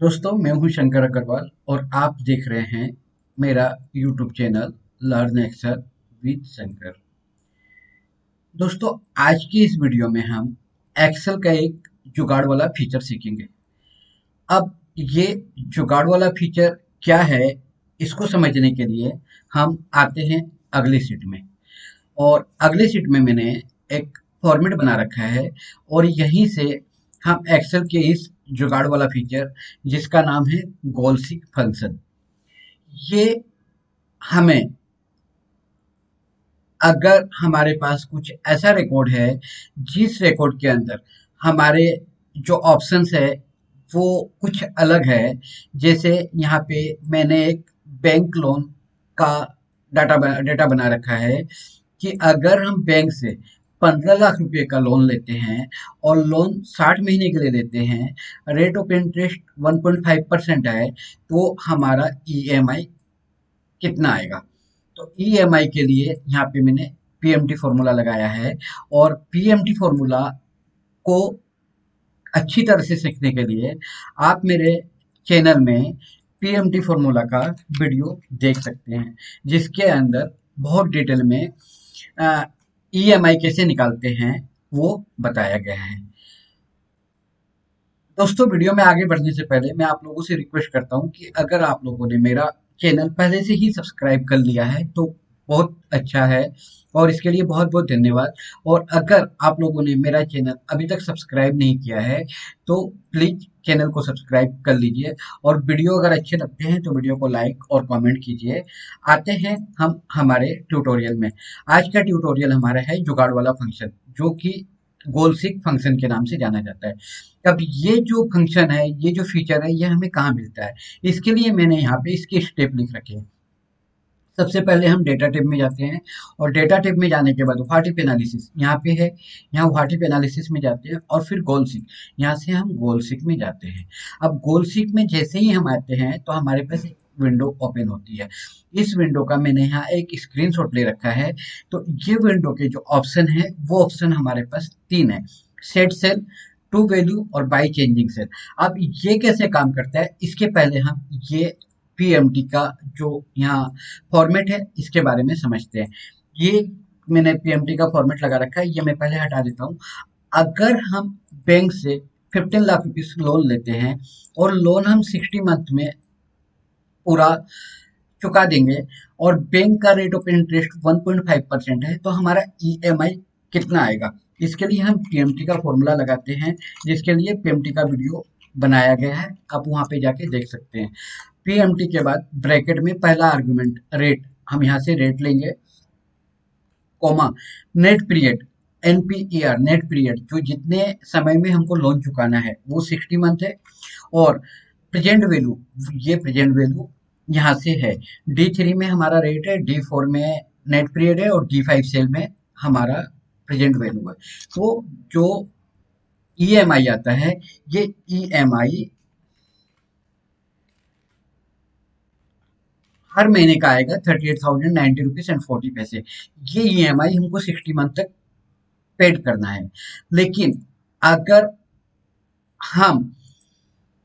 दोस्तों, मैं हूं शंकर अग्रवाल और आप देख रहे हैं मेरा YouTube channel learn Excel with Shankar. दोस्तों, आज की इस वीडियो में हम एक्सेल का एक जुगाड़ वाला फीचर सीखेंगे। अब ये जुगाड़ वाला फीचर क्या है, इसको समझने के लिए हम आते हैं अगली शीट में। और अगली शीट में मैंने एक फॉर्मेट बना रखा है और यहीं से हम एक्सेल के इस जुगाड़ वाला फीचर जिसका नाम है गोल सीक फंक्शन, ये हमें अगर हमारे पास कुछ ऐसा रिकॉर्ड है जिस रिकॉर्ड के अंदर हमारे जो ऑप्शंस है वो कुछ अलग है। जैसे यहाँ पे मैंने एक बैंक लोन का डेटा बना रखा है कि अगर हम बैंक से 15 लाख रुपए का लोन लेते हैं और लोन 60 महीने के लिए लेते हैं, रेट ऑफ इंटरेस्ट 1.5% है, तो हमारा ईएमआई कितना आएगा। तो ईएमआई के लिए यहाँ पे मैंने पीएमटी फॉर्मूला लगाया है और पीएमटी फॉर्मूला को अच्छी तरह से सीखने के लिए आप मेरे चैनल में पीएमटी फॉर्मूला का वीडियो देख सकते हैं, जिसके अंदर बहुत डिटेल में ईएमआई कैसे निकालते हैं वो बताया गया है। दोस्तों, वीडियो में आगे बढ़ने से पहले मैं आप लोगों से रिक्वेस्ट करता हूं कि अगर आप लोगों ने मेरा चैनल पहले से ही सब्सक्राइब कर लिया है तो बहुत अच्छा है और इसके लिए बहुत बहुत धन्यवाद। और अगर आप लोगों ने मेरा चैनल अभी तक सब्सक्राइब नहीं किया है तो प्लीज चैनल को सब्सक्राइब कर लीजिए और वीडियो अगर अच्छे लगते हैं तो वीडियो को लाइक और कमेंट कीजिए। आते हैं हम हमारे ट्यूटोरियल में। आज का ट्यूटोरियल हमारा है जुगाड़ वाला फंक्शन, जो कि गोल सीक फंक्शन के नाम से जाना जाता है। अब ये जो फंक्शन है, ये जो फीचर है, ये हमें कहाँ मिलता है, इसके लिए मैंने यहाँ पे इसके स्टेप लिख रखे हैं। सबसे पहले हम डेटा टाइप में जाते हैं और डेटा टाइप में जाने के बाद व्हाट इफ एनालिसिस यहाँ पे है, यहाँ व्हाट इफ एनालिसिस में जाते हैं और फिर गोल सीक, यहाँ से हम गोल सीक में जाते हैं। अब गोल सीक में जैसे ही हम आते हैं तो हमारे पास एक विंडो ओपन होती है। इस विंडो का मैंने यहाँ एक स्क्रीनशॉट ले रखा है। तो ये विंडो के जो ऑप्शन है वो ऑप्शन हमारे पास तीन है: सेट सेल, टू वैल्यू और बाई चेंजिंग सेल। अब ये कैसे काम करता है, इसके पहले हम ये पीएमटी का जो यहाँ फॉर्मेट है इसके बारे में समझते हैं। ये मैंने पीएमटी का फॉर्मेट लगा रखा है, ये मैं पहले हटा देता हूँ। अगर हम बैंक से 15 लाख रुपीज लोन लेते हैं और लोन हम 60 मंथ में पूरा चुका देंगे और बैंक का रेट ऑफ इंटरेस्ट 1.5% है, तो हमारा ईएमआई कितना आएगा। इसके लिए हम पीएमटी का फॉर्मूला लगाते हैं, जिसके लिए पीएमटी का वीडियो बनाया गया है, आप वहां पे जाके देख सकते हैं। पीएमटी के बाद ब्रैकेट में पहला आर्गुमेंट रेट, हम यहाँ से रेट लेंगे, comma net period, NPER net period, जो जितने समय में हमको लोन चुकाना है वो 60 मंथ है। और प्रेजेंट वैल्यू, ये प्रेजेंट वैल्यू यहाँ से है। D3 में हमारा रेट है, D4 में नेट पीरियड है और D5 सेल में हमारा प्रेजेंट वैल्यू है। तो जो ईएमआई आता है, ये ईएमआई हर महीने का आएगा 38,090 रुपीज एंड 40 पैसे। ये ईएमआई हमको 60 मंथ तक पेड करना है। लेकिन अगर हम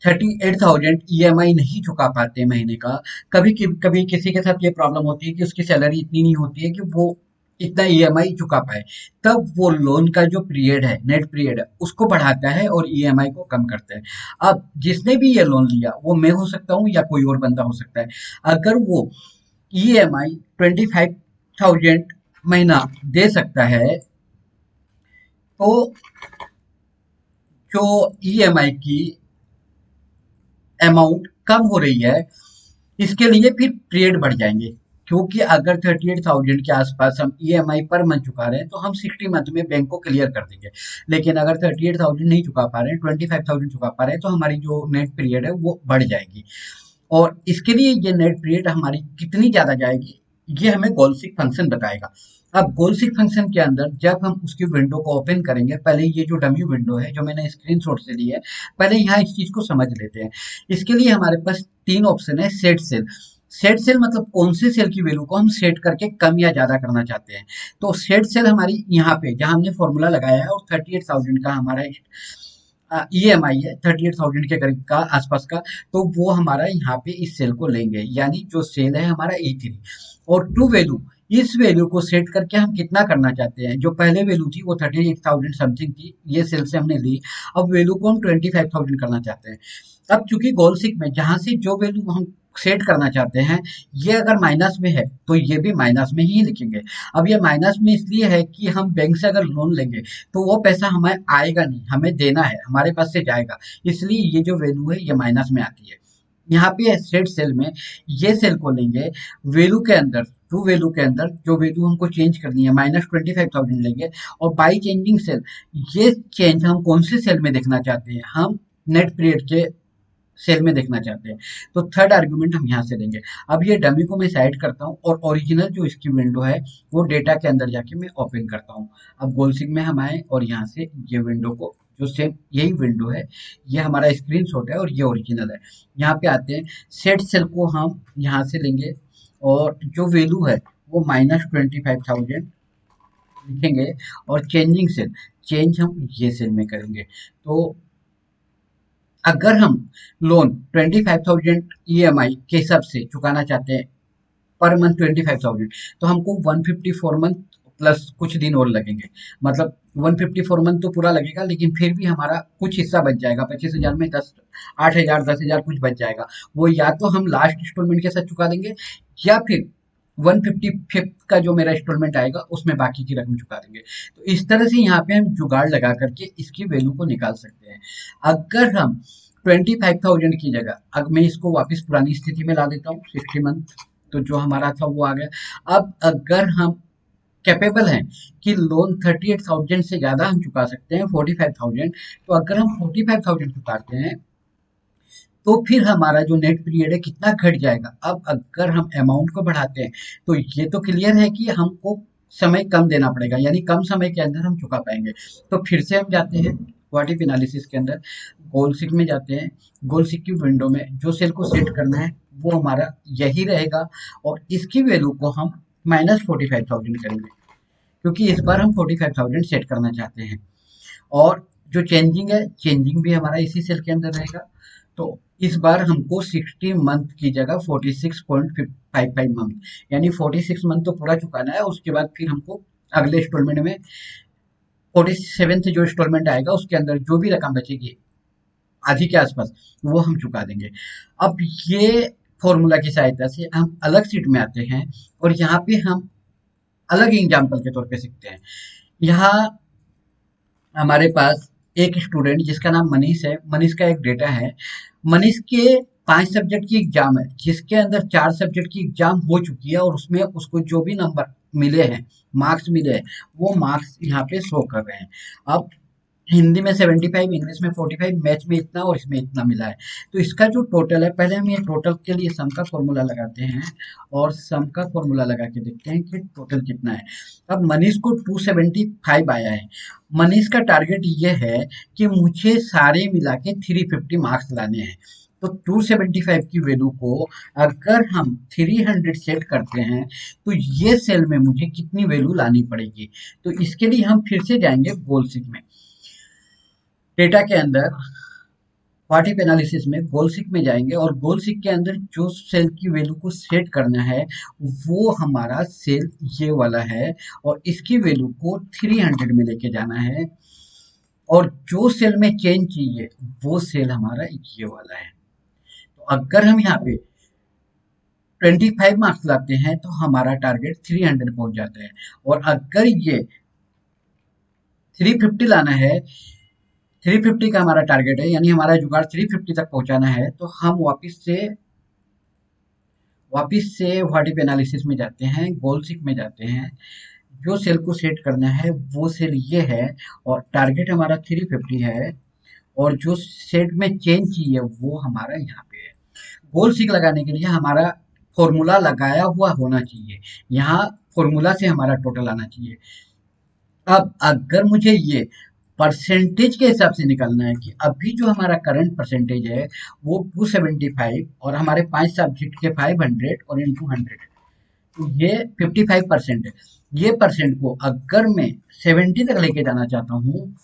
38,000 ईएमआई नहीं चुका पाते महीने का, कभी कभी किसी के साथ ये प्रॉब्लम होती है कि उसकी सैलरी इतनी नहीं होती है कि वो इतना ईएमआई चुका पाए, तब वो लोन का जो पीरियड है, नेट पीरियड है, उसको बढ़ाता है और ईएमआई को कम करता है। अब जिसने भी ये लोन लिया, वो मैं हो सकता हूँ या कोई और बंदा हो सकता है, अगर वो ईएमआई 25,000 महीना दे सकता है तो जो ईएमआई की अमाउंट कम हो रही है, इसके लिए फिर पीरियड बढ़ जाएंगे। क्योंकि अगर 38,000 के आसपास हम ईएमआई पर मंथ चुका रहे हैं तो हम 60 मंथ में बैंक को क्लियर कर देंगे। लेकिन अगर 38,000 नहीं चुका पा रहे हैं, 25,000 चुका पा रहे हैं, तो हमारी जो नेट पीरियड है वो बढ़ जाएगी। और इसके लिए ये नेट पीरियड हमारी कितनी ज्यादा जाएगी, ये हमें गोलसिक फंक्शन बताएगा। अब गोलसिक फंक्शन के अंदर जब हम उसकी विंडो को ओपन करेंगे, पहले ये जो डमी विंडो है जो मैंने स्क्रीनशॉट से ली है, पहले यहाँ इस चीज को समझ लेते हैं। इसके लिए हमारे पास तीन ऑप्शन है। सेट सेल, सेट सेल मतलब कौन से सेल की वैल्यू को हम सेट करके कम या ज्यादा करना चाहते हैं। तो सेट सेल हमारी यहाँ पे जहां हमने फॉर्मूला लगाया है और 38,000 का हमारा EMI है 38,000 के करीब का आसपास का, तो वो हमारा यहाँ पे इस सेल को लेंगे, यानी जो सेल है हमारा E3। और टू वैल्यू, इस वैल्यू को सेट करके हम कितना करना चाहते हैं, जो पहले वैल्यू थी वो 38,000 समथिंग थी, ये सेल से हमने ली। अब वैल्यू को हम 25,000 करना चाहते हैं। अब चूंकि गोलसिक में जहां से जो वैल्यू हम सेट करना चाहते हैं, ये अगर माइनस में है तो ये भी माइनस में ही लिखेंगे। अब ये माइनस में इसलिए है कि हम बैंक से अगर लोन लेंगे तो वो पैसा हमें आएगा नहीं, हमें देना है, हमारे पास से जाएगा, इसलिए ये जो वैल्यू है ये माइनस में आती है। यहाँ पे सेट सेल में ये सेल को लेंगे, वैल्यू के अंदर, टू वैल्यू के अंदर जो वैल्यू हमको चेंज करनी है -25,000 लेंगे। और बाई चेंजिंग सेल, ये चेंज हम कौन से सेल में देखना चाहते हैं, हम नेट पीरियड के सेल में देखना चाहते हैं, तो थर्ड आर्गुमेंट हम यहाँ से देंगे। अब ये डमी को मैं साइड करता हूँ और ओरिजिनल जो इसकी विंडो है वो डेटा के अंदर जाके मैं ओपन करता हूँ। अब गोलसिक में हम आए और यहाँ से ये विंडो को, जो सेम यही विंडो है, ये हमारा स्क्रीनशॉट है और ये ओरिजिनल है। यहाँ पे आते हैं, सेट सेल को हम यहाँ से लेंगे और जो वैल्यू है वो -25,000 लिखेंगे। और चेंजिंग सेल, चेंज हम ये सेल में करेंगे। तो अगर हम लोन 25,000 EMI के हिसाब से चुकाना चाहते हैं, पर मंथ 25,000, तो हमको 154 मंथ प्लस कुछ दिन और लगेंगे। मतलब 154 मंथ तो पूरा लगेगा, लेकिन फिर भी हमारा कुछ हिस्सा बच जाएगा। 25,000 में 8,000 10,000 कुछ बच जाएगा। वो या तो हम लास्ट इंस्टॉलमेंट के साथ चुका देंगे, या फिर 155 का जो मेरा इंस्टॉलमेंट आएगा उसमें बाकी की रकम चुका देंगे। तो इस तरह से यहाँ पे हम जुगाड़ लगा करके इसकी वैल्यू को निकाल सकते हैं। अगर हम 25,000 की जगह, अब मैं इसको वापस पुरानी स्थिति में ला देता हूँ, 60 मंथ, तो जो हमारा था वो आ गया। अब अगर हम कैपेबल हैं कि लोन 38,000 से ज़्यादा हम चुका सकते हैं, 45,000, तो अगर हम 45,000 चुकाते हैं तो फिर हमारा जो नेट पीरियड है कितना घट जाएगा। अब अगर हम अमाउंट को बढ़ाते हैं तो ये तो क्लियर है कि हमको समय कम देना पड़ेगा, यानी कम समय के अंदर हम चुका पाएंगे। तो फिर से हम जाते हैं व्हाट इफ एनालिसिस के अंदर, गोलसिक में जाते हैं। गोलसिक की विंडो में जो सेल को सेट करना है वो हमारा यही रहेगा, और इसकी वैल्यू को हम -45,000 करेंगे, क्योंकि इस बार हम 45,000 सेट करना चाहते हैं। और जो चेंजिंग है, चेंजिंग भी हमारा इसी सेल के अंदर रहेगा। तो इस बार हमको 60 मंथ की जगह 46.55 मंथ, यानी 46 मंथ तो पूरा चुकाना है। उसके बाद फिर हमको अगले इंस्टॉलमेंट में 47 से जो इंस्टॉलमेंट आएगा उसके अंदर जो भी रकम बचेगी आधी के आसपास, वो हम चुका देंगे। अब ये फॉर्मूला की सहायता से हम अलग सीट में आते हैं और यहाँ पे हम अलग एग्जाम्पल के तौर पे सीखते हैं। यहाँ हमारे पास एक स्टूडेंट जिसका नाम मनीष है, मनीष का एक डेटा है। मनीष के 5 सब्जेक्ट की एग्जाम है, जिसके अंदर 4 सब्जेक्ट की एग्जाम हो चुकी है और उसमें उसको जो भी नंबर मिले हैं, मार्क्स मिले हैं, वो मार्क्स यहाँ पे शो कर रहे हैं। अब हिंदी में 75, इंग्लिश में 45, मैथ में इतना और इसमें इतना मिला है। तो इसका जो टोटल है, पहले हम ये टोटल के लिए सम का फॉर्मूला लगाते हैं और सम का फॉर्मूला लगा के देखते हैं कि टोटल कितना है। अब मनीष को 275 आया है। मनीष का टारगेट ये है कि मुझे सारे मिला के 350 मार्क्स लाने हैं। तो 275 की वैल्यू को अगर हम 300 सेट करते हैं तो ये सेल में मुझे कितनी वैल्यू लानी पड़ेगी। तो इसके लिए हम फिर से जाएंगे गोलसिक में, डेटा के अंदर व्हाट इफ एनालिसिस में गोलसिक में जाएंगे और गोलसिक के अंदर जो सेल की वैल्यू को सेट करना है वो हमारा सेल ये वाला है, और इसकी वैल्यू को 300 में लेके जाना है। और जो सेल में चेंज चाहिए वो सेल हमारा ये वाला है। तो अगर हम यहाँ पे 25 मार्क्स लाते हैं तो हमारा टारगेट 300 पहुंच जाता है। और अगर ये 350 लाना है, 350 का हमारा टारगेट है, यानी हमारा जुगाड़ 350 तक पहुंचाना है, तो हम वापस से व्हाट इफ एनालिसिस में जाते हैं, गोलसिक में जाते हैं। जो सेल को सेट करना है वो सेल ये है और टारगेट हमारा 350 है, और जो सेट में चेंज चाहिए वो हमारा यहाँ पे है। गोल सीक लगाने के लिए हमारा फॉर्मूला लगाया हुआ होना चाहिए, यहाँ फॉर्मूला से हमारा टोटल आना चाहिए। अब अगर मुझे ये परसेंटेज के हिसाब से निकालना है कि अभी जो हमारा करंट परसेंटेज है वो 275 और हमारे 5 सब्जेक्ट के 500 और इंटू 100, तो ये 55% है। ये परसेंट को अगर मैं 70 तक लेके जाना चाहता हूँ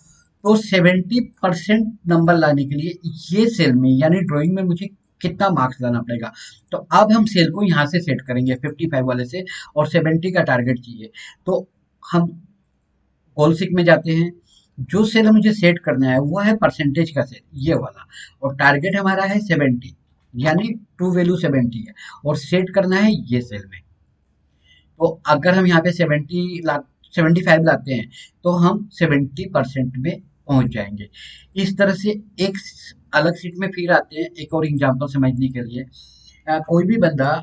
तो 70% नंबर लाने के लिए ये सेल में यानी ड्राइंग में मुझे कितना मार्क्स लाना पड़ेगा। तो अब हम सेल को यहाँ से सेट करेंगे 55 वाले से, और 70 का टारगेट चाहिए। तो हम गोल सीक में जाते हैं। जो सेल मुझे सेट करना है वो है परसेंटेज का सेल, ये वाला, और टारगेट हमारा है 70, यानी ट्रू वैल्यू 70 है, और सेट करना है ये सेल में। तो अगर हम यहाँ पे 75 लाते हैं तो हम 70% में पहुंच जाएंगे। इस तरह से एक अलग सीट में फिर आते हैं एक और एग्जांपल समझने के लिए। कोई भी बंदा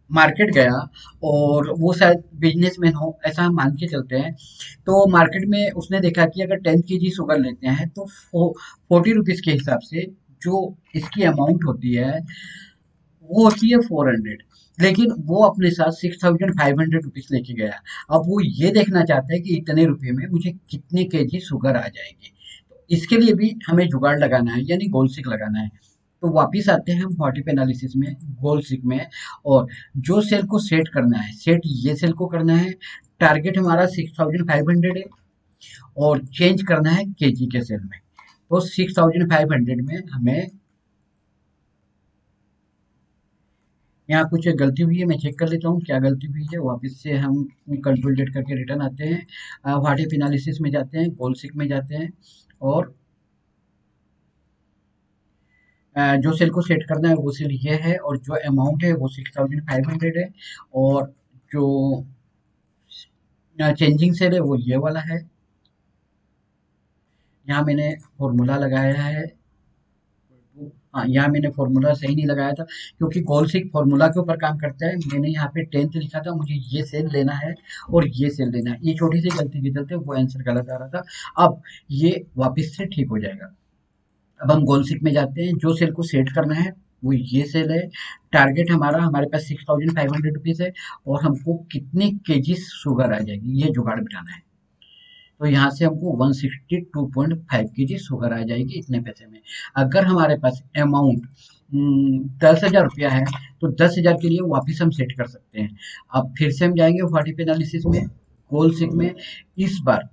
मार्केट गया और वो शायद बिजनेसमैन हो ऐसा हम मान के चलते हैं। तो मार्केट में उसने देखा कि अगर 10 kg शुगर लेते हैं तो 40 रुपीज़ के हिसाब से जो इसकी अमाउंट होती है वो होती है 400। लेकिन वो अपने साथ 6500 रुपीज़ लेके गया। अब वो ये देखना चाहता है कि इतने रुपए में मुझे कितने केजी शुगर आ जाएगी। तो इसके लिए भी हमें जुगाड़ लगाना है, यानी गोल सीक लगाना है। तो वापिस आते हैं हम व्हाट इफ एनालिसिस में, गोल सीक में, और जो सेल को सेट करना है, सेट ये सेल को करना है। टारगेट हमारा 6500 है और चेंज करना है केजी के सेल में। तो 6500 में हमें यहाँ कुछ गलती हुई है, मैं चेक कर लेता हूँ क्या गलती हुई है। वापस से हम कंट्रोल जेड करके रिटर्न आते हैं, व्हाट इफ एनालिसिस में जाते हैं, गोल सीक में जाते हैं, और जो सेल को सेट करना है वो सेल ये है, और जो अमाउंट है वो 6500 है, और जो चेंजिंग सेल है वो ये वाला है। यहाँ मैंने फॉर्मूला लगाया है। हाँ, यहाँ मैंने फॉर्मूला सही नहीं लगाया था, क्योंकि गोल सीक फॉर्मूला के ऊपर काम करता है। मैंने यहाँ पे 10th लिखा था, मुझे ये सेल लेना है और ये सेल लेना है। ये छोटी सी गलती के चलते वो आंसर गलत आ रहा था। अब ये वापस से ठीक हो जाएगा। अब हम गोल सीक में जाते हैं। जो सेल को सेट करना है वो ये सेल है। टारगेट हमारे पास 6500 रुपीज़ है, और हमको कितने केजी शुगर आ जाएगी ये जुगाड़ बिठाना है। तो यहाँ से हमको 162.5 केजी शुगर आ जाएगी इतने पैसे में। अगर हमारे पास अमाउंट 10,000 रुपया है तो 10,000 के लिए वापिस हम सेट कर सकते हैं। अब फिर से हम जाएंगे व्हाट इफ एनालिसिस में, गोल सीक में। इस बार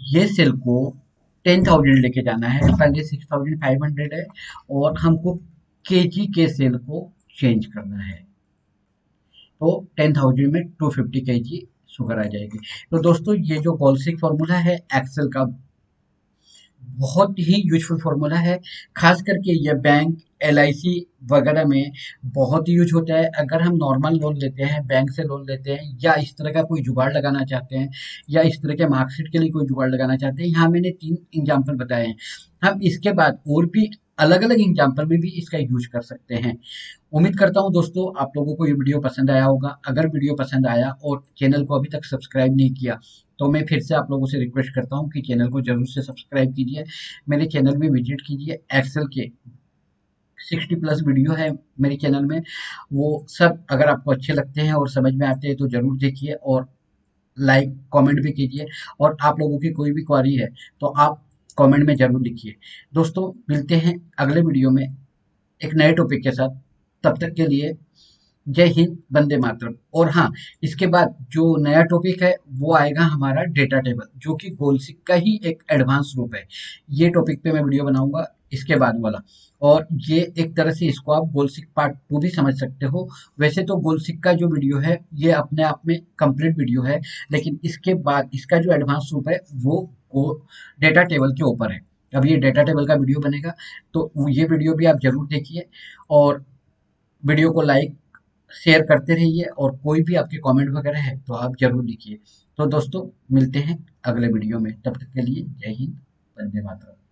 ये सेल को 10,000 लेके जाना है, पहले 6500 है, और हमको केजी के सेल को चेंज करना है। तो 10,000 में 250 केजी शुगर आ जाएगी। तो दोस्तों ये जो गोल सीक फॉर्मूला है एक्सेल का, बहुत ही यूजफुल फॉर्मूला है। खास करके ये बैंक, LIC वगैरह में बहुत यूज होता है। अगर हम नॉर्मल लोन लेते हैं, बैंक से लोन लेते हैं, या इस तरह का कोई जुगाड़ लगाना चाहते हैं, या इस तरह के मार्कशीट के लिए कोई जुगाड़ लगाना चाहते हैं, यहाँ मैंने 3 एग्जाम्पल बताए हैं। हम इसके बाद और भी अलग अलग एग्जाम्पल में भी इसका यूज कर सकते हैं। उम्मीद करता हूँ दोस्तों आप लोगों को ये वीडियो पसंद आया होगा। अगर वीडियो पसंद आया और चैनल को अभी तक सब्सक्राइब नहीं किया तो मैं फिर से आप लोगों से रिक्वेस्ट करता हूँ कि चैनल को जरूर से सब्सक्राइब कीजिए। मेरे चैनल में विजिट कीजिए। एक्सेल के 60+ वीडियो है मेरे चैनल में, वो सब अगर आपको अच्छे लगते हैं और समझ में आते हैं तो जरूर देखिए, और लाइक कमेंट भी कीजिए। और आप लोगों की कोई भी क्वारी है तो आप कमेंट में जरूर लिखिए। दोस्तों मिलते हैं अगले वीडियो में एक नए टॉपिक के साथ। तब तक के लिए जय हिंद, वंदे मातरम। और हाँ, इसके बाद जो नया टॉपिक है वो आएगा हमारा डेटा टेबल, जो कि गोलसिक का ही एक एडवांस रूप है। ये टॉपिक पे मैं वीडियो बनाऊंगा इसके बाद वाला। और ये एक तरह से इसको आप गोलसिक पार्ट 2 भी समझ सकते हो। वैसे तो गोलसिक का जो वीडियो है ये अपने आप में कंप्लीट वीडियो है, लेकिन इसके बाद इसका जो एडवांस रूप है वो डेटा टेबल के ऊपर है। अब ये डेटा टेबल का वीडियो बनेगा, तो ये वीडियो भी आप जरूर देखिए, और वीडियो को लाइक शेयर करते रहिए, और कोई भी आपके कमेंट वगैरह है तो आप जरूर लिखिए। तो दोस्तों मिलते हैं अगले वीडियो में, तब तक के लिए जय हिंद, वंदे मातरम।